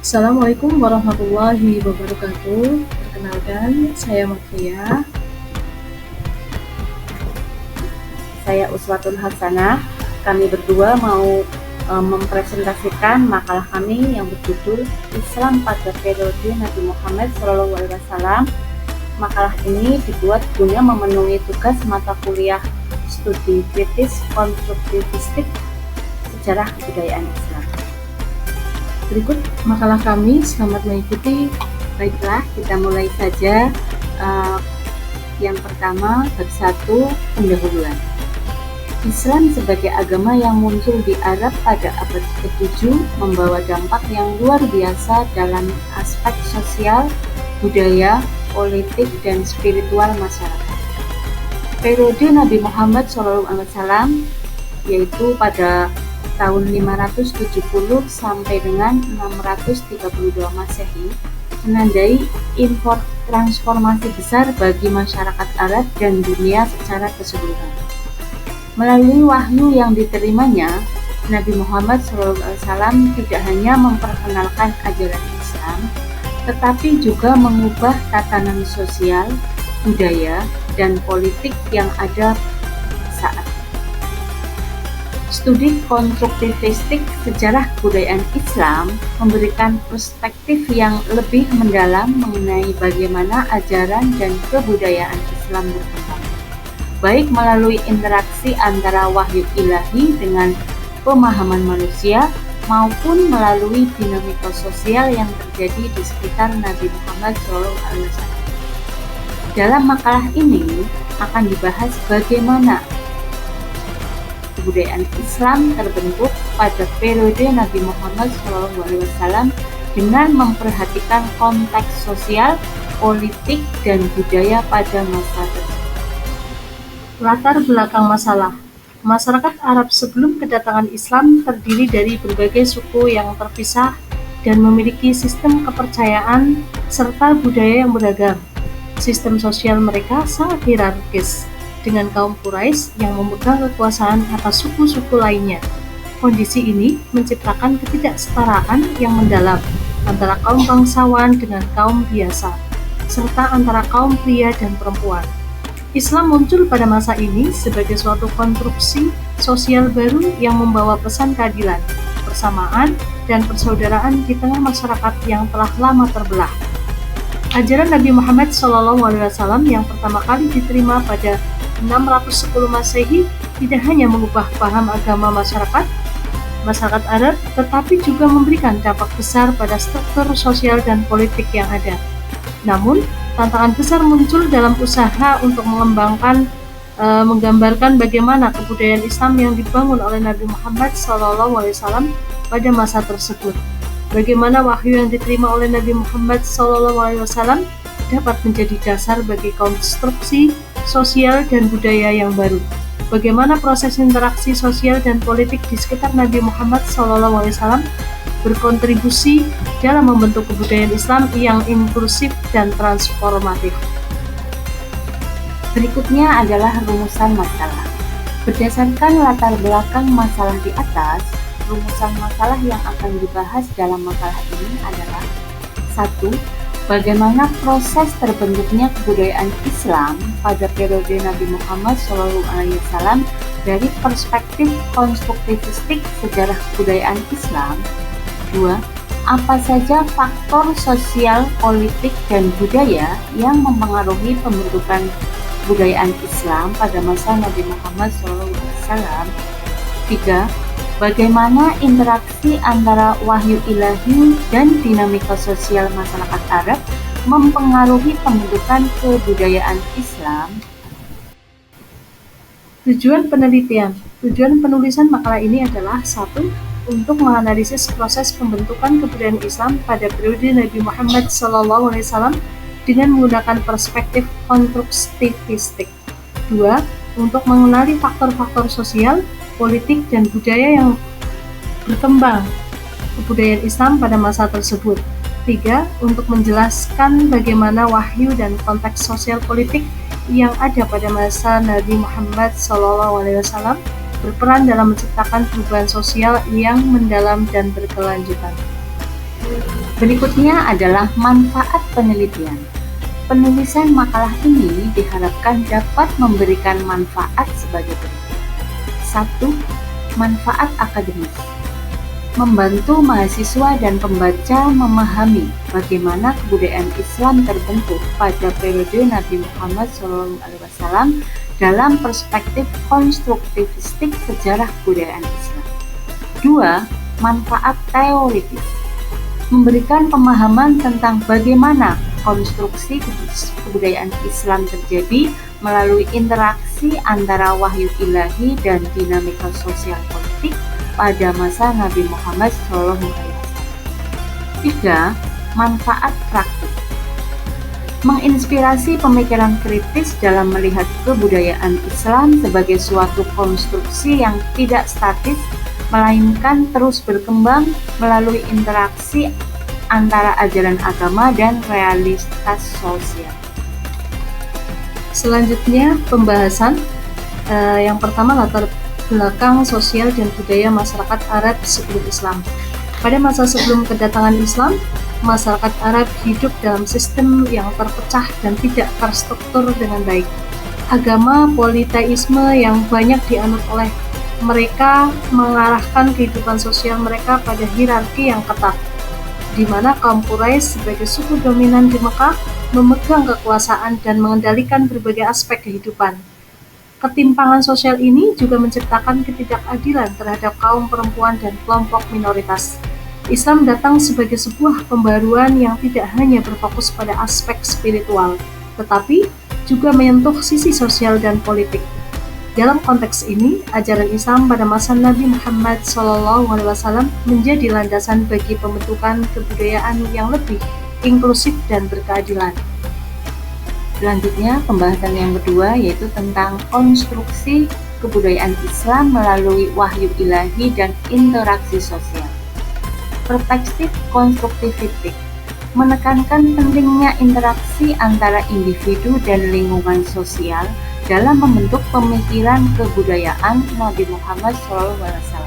Assalamualaikum warahmatullahi wabarakatuh. Perkenalkan, saya Makria. Saya Uswatun Hasanah. Kami berdua mau mempresentasikan makalah kami yang berjudul Islam pada periode Nabi Muhammad SAW. Makalah ini dibuat guna memenuhi tugas mata kuliah studi kritis konstruktivistik sejarah kebudayaan Islam. Berikut makalah kami, selamat mengikuti. Baiklah, kita mulai saja. Yang pertama, bab 1, pendahuluan. Islam sebagai agama yang muncul di Arab pada abad ke-7 membawa dampak yang luar biasa dalam aspek sosial, budaya, politik, dan spiritual masyarakat. Periode Nabi Muhammad SAW, yaitu pada tahun 570 sampai dengan 632 Masehi, menandai transformasi besar bagi masyarakat Arab dan dunia secara keseluruhan. Melalui wahyu yang diterimanya, Nabi Muhammad SAW tidak hanya memperkenalkan ajaran Islam, tetapi juga mengubah tatanan sosial, budaya, dan politik yang ada saat itu. Studi konstruktivistik sejarah kebudayaan Islam memberikan perspektif yang lebih mendalam mengenai bagaimana ajaran dan kebudayaan Islam berkembang, baik melalui interaksi antara wahyu ilahi dengan pemahaman manusia maupun melalui dinamika sosial yang terjadi di sekitar Nabi Muhammad SAW. Dalam makalah ini akan dibahas bagaimana kebudayaan Islam terbentuk pada periode Nabi Muhammad SAW dengan memperhatikan konteks sosial, politik, dan budaya pada masa tersebut. Latar belakang masalah. Masyarakat Arab sebelum kedatangan Islam terdiri dari berbagai suku yang terpisah dan memiliki sistem kepercayaan serta budaya yang beragam. Sistem sosial mereka sangat hierarkis, dengan kaum Quraisy yang memegang kekuasaan atas suku-suku lainnya. Kondisi ini menciptakan ketidaksetaraan yang mendalam antara kaum bangsawan dengan kaum biasa, serta antara kaum pria dan perempuan. Islam muncul pada masa ini sebagai suatu konstruksi sosial baru yang membawa pesan keadilan, persamaan, dan persaudaraan di tengah masyarakat yang telah lama terbelah. Ajaran Nabi Muhammad SAW yang pertama kali diterima pada 610 Masehi tidak hanya mengubah paham agama masyarakat Arab, tetapi juga memberikan dampak besar pada struktur sosial dan politik yang ada. Namun, tantangan besar muncul dalam usaha untuk menggambarkan bagaimana kebudayaan Islam yang dibangun oleh Nabi Muhammad SAW pada masa tersebut. Bagaimana wahyu yang diterima oleh Nabi Muhammad SAW dapat menjadi dasar bagi konstruksi sosial dan budaya yang baru. Bagaimana proses interaksi sosial dan politik di sekitar Nabi Muhammad SAW berkontribusi dalam membentuk kebudayaan Islam yang inklusif dan transformatif. Berikutnya adalah rumusan masalah. Berdasarkan latar belakang masalah di atas, rumusan masalah yang akan dibahas dalam makalah ini adalah: 1. Bagaimana proses terbentuknya kebudayaan Islam pada periode Nabi Muhammad SAW dari perspektif konstruktivistik sejarah kebudayaan Islam. 2. Apa saja faktor sosial, politik, dan budaya yang mempengaruhi pembentukan kebudayaan Islam pada masa Nabi Muhammad SAW. 3. Bagaimana interaksi antara wahyu ilahi dan dinamika sosial masyarakat Arab mempengaruhi pembentukan kebudayaan Islam. Tujuan penelitian. Tujuan penulisan makalah ini adalah: 1. Untuk menganalisis proses pembentukan kebudayaan Islam pada periode Nabi Muhammad SAW dengan menggunakan perspektif konstruktivistik. 2. Untuk mengenali faktor-faktor sosial, politik, dan budaya yang berkembang kebudayaan Islam pada masa tersebut. 3. Untuk menjelaskan bagaimana wahyu dan konteks sosial politik yang ada pada masa Nabi Muhammad SAW berperan dalam menciptakan perubahan sosial yang mendalam dan berkelanjutan. Berikutnya adalah manfaat penelitian. Penulisan makalah ini diharapkan dapat memberikan manfaat sebagai berikut. 1. Manfaat akademis. Membantu mahasiswa dan pembaca memahami bagaimana kebudayaan Islam terbentuk pada periode Nabi Muhammad SAW dalam perspektif konstruktivistik sejarah kebudayaan Islam. 2. Manfaat teoritis. Memberikan pemahaman tentang bagaimana konstruksi kebudayaan Islam terjadi melalui interaksi antara wahyu ilahi dan dinamika sosial politik pada masa Nabi Muhammad SAW. 3. Manfaat praktik. Menginspirasi pemikiran kritis dalam melihat kebudayaan Islam sebagai suatu konstruksi yang tidak statis, melainkan terus berkembang melalui interaksi antara ajaran agama dan realitas sosial. Selanjutnya pembahasan yang pertama, latar belakang sosial dan budaya masyarakat Arab sebelum Islam. Pada masa sebelum kedatangan Islam, masyarakat Arab hidup dalam sistem yang terpecah dan tidak terstruktur dengan baik. Agama politeisme yang banyak dianut oleh mereka mengarahkan kehidupan sosial mereka pada hierarki yang ketat, di mana kaum Quraisy sebagai suku dominan di Mekah memegang kekuasaan dan mengendalikan berbagai aspek kehidupan. Ketimpangan sosial ini juga menciptakan ketidakadilan terhadap kaum perempuan dan kelompok minoritas. Islam datang sebagai sebuah pembaruan yang tidak hanya berfokus pada aspek spiritual, tetapi juga menyentuh sisi sosial dan politik. Dalam konteks ini, ajaran Islam pada masa Nabi Muhammad SAW menjadi landasan bagi pembentukan kebudayaan yang lebih inklusif dan berkeadilan. Selanjutnya, pembahasan yang kedua yaitu tentang konstruksi kebudayaan Islam melalui wahyu ilahi dan interaksi sosial. Perspektif konstruktivistik menekankan pentingnya interaksi antara individu dan lingkungan sosial dalam membentuk pemikiran kebudayaan Nabi Muhammad SAW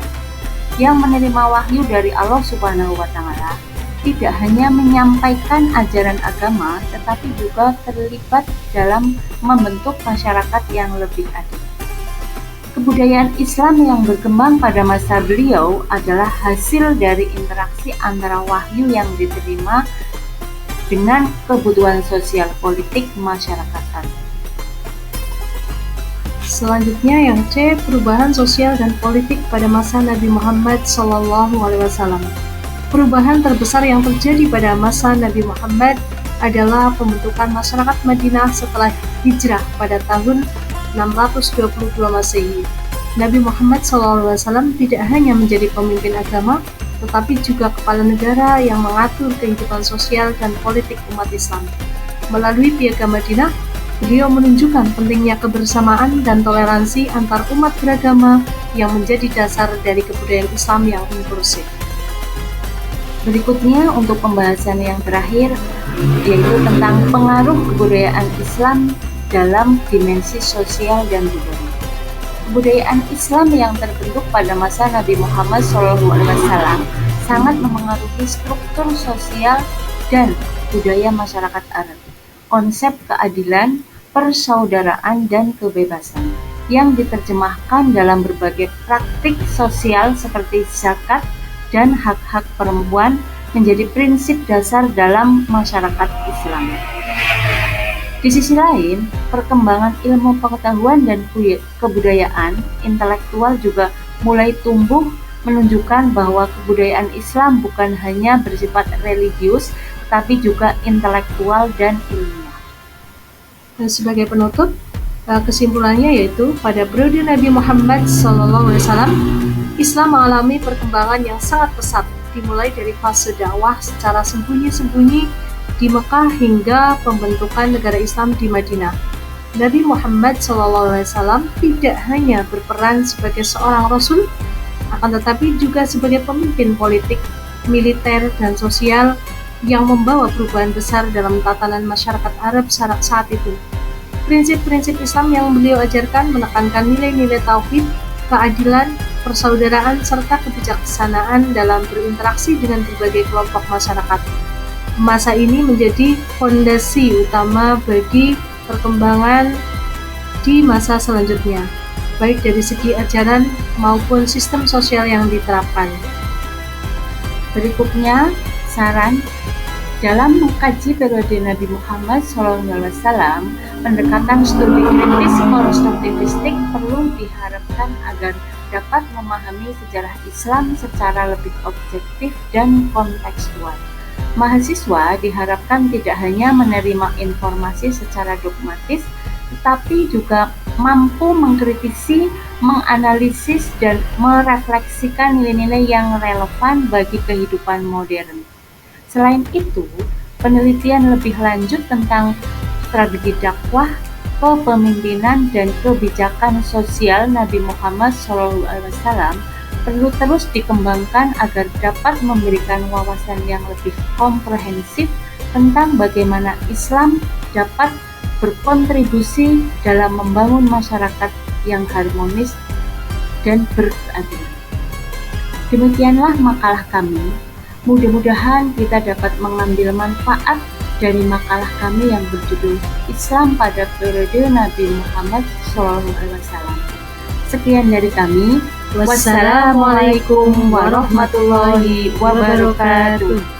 yang menerima wahyu dari Allah Subhanahu wa Ta'ala. Tidak hanya menyampaikan ajaran agama, tetapi juga terlibat dalam membentuk masyarakat yang lebih adil. Kebudayaan Islam yang berkembang pada masa beliau adalah hasil dari interaksi antara wahyu yang diterima dengan kebutuhan sosial politik masyarakat. Selanjutnya yang C, perubahan sosial dan politik pada masa Nabi Muhammad SAW. Perubahan terbesar yang terjadi pada masa Nabi Muhammad adalah pembentukan masyarakat Madinah setelah hijrah pada tahun 622 Masehi. Nabi Muhammad SAW tidak hanya menjadi pemimpin agama, tetapi juga kepala negara yang mengatur kehidupan sosial dan politik umat Islam. Melalui Piagam Madinah, beliau menunjukkan pentingnya kebersamaan dan toleransi antar umat beragama yang menjadi dasar dari kebudayaan Islam yang inklusif. Berikutnya untuk pembahasan yang terakhir yaitu tentang pengaruh kebudayaan Islam dalam dimensi sosial dan budaya. Kebudayaan Islam yang terbentuk pada masa Nabi Muhammad SAW sangat memengaruhi struktur sosial dan budaya masyarakat Arab. Konsep keadilan, persaudaraan, dan kebebasan yang diterjemahkan dalam berbagai praktik sosial seperti zakat dan hak-hak perempuan menjadi prinsip dasar dalam masyarakat Islam. Di sisi lain, perkembangan ilmu pengetahuan dan kebudayaan intelektual juga mulai tumbuh, menunjukkan bahwa kebudayaan Islam bukan hanya bersifat religius, tetapi juga intelektual dan ilmiah. Dan sebagai penutup, kesimpulannya yaitu pada periode Nabi Muhammad SAW, Islam mengalami perkembangan yang sangat pesat, dimulai dari fase dakwah secara sembunyi-sembunyi di Mekah hingga pembentukan negara Islam di Madinah. Nabi Muhammad SAW tidak hanya berperan sebagai seorang rasul, akan tetapi juga sebagai pemimpin politik, militer, dan sosial yang membawa perubahan besar dalam tatanan masyarakat Arab saat itu. Prinsip-prinsip Islam yang beliau ajarkan menekankan nilai-nilai tauhid, keadilan, persaudaraan, serta kebijaksanaan dalam berinteraksi dengan berbagai kelompok masyarakat. Masa ini menjadi fondasi utama bagi perkembangan di masa selanjutnya, baik dari segi ajaran maupun sistem sosial yang diterapkan. Berikutnya, saran dalam mengkaji periode Nabi Muhammad SAW, pendekatan studi kritis konstruktivistik perlu diharapkan agar dapat memahami sejarah Islam secara lebih objektif dan kontekstual. Mahasiswa diharapkan tidak hanya menerima informasi secara dogmatis, tetapi juga mampu mengkritisi, menganalisis, dan merefleksikan nilai-nilai yang relevan bagi kehidupan modern. Selain itu, penelitian lebih lanjut tentang strategi dakwah, kepemimpinan, dan kebijakan sosial Nabi Muhammad SAW perlu terus dikembangkan agar dapat memberikan wawasan yang lebih komprehensif tentang bagaimana Islam dapat berkontribusi dalam membangun masyarakat yang harmonis dan berkeadilan. Demikianlah makalah kami. Mudah-mudahan kita dapat mengambil manfaat dari makalah kami yang berjudul Islam pada periode Nabi Muhammad SAW. Sekian dari kami. Wassalamualaikum warahmatullahi wabarakatuh.